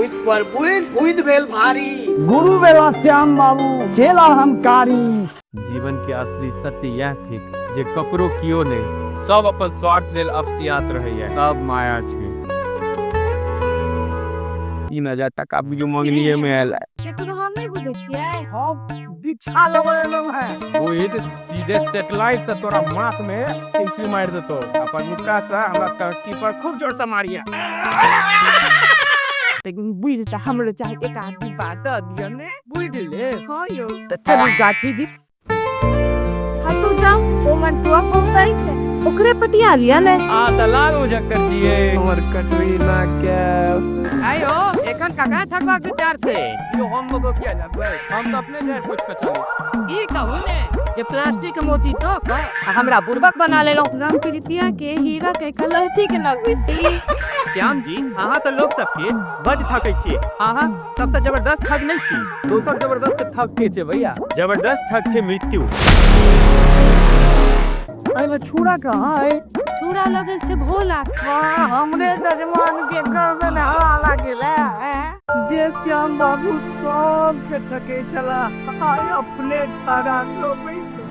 बुध पर बुध भेल भारी। गुरु बेला श्याम बाबू खेला हम कारी। जीवन के असली सत्य यह थिक जे ककरो कियो नहीं, सब अपन स्वार्थ लेल अफसियात रहैया, सब माया छै। 3000 टका बिजू मंगनिए में आयल है। केकरो हम नहीं बुझे छियै। हम दीक्षा लेवे है। रोहित सीधे सेटेलाइट से तोरा माथ में एंट्री मार देतो। अपन मुक्का से हमरा टंकी पर खूब जोर से मारिया। लेकिन बुझ त हमरो चाहे एक आदमी बात द दियो ने। बुझ ले हां यो त चल गाछी दिस। हटू जाओ ओ मंटुआ पहुंचाई छे ओकरे पटिया लिया ने। आ त लाल मुझक्कर जिए हमर कटरीना कैफ। आयो एखन काका ठगवा के चार छे। यो हम लोग क्या जानबे, हम तो अपने जान कुछ कचले। ई कहू ने जे प्लास्टिक मोती तो क हमरा बुर्बक बना लेलो। राम प्रीतिया के हीरा के कलहटी के लगबेसी। श्याम जी अहाँ तो लोग सबके बड़ ठकै छी। अहाँ सबसे जबरदस्त ठग नहीं छी। दोसर जबरदस्त ठग के छे भैया। जबरदस्त ठग छे मृत्यु। अरे छुरा कहाँ है? चूड़ा लगे से भोला। वाह, हमरे जजमान के गर्दन में हवा लागेला है। जे श्याम बाबू सब के ठके चला, आय अपने ठगा लो पैसे।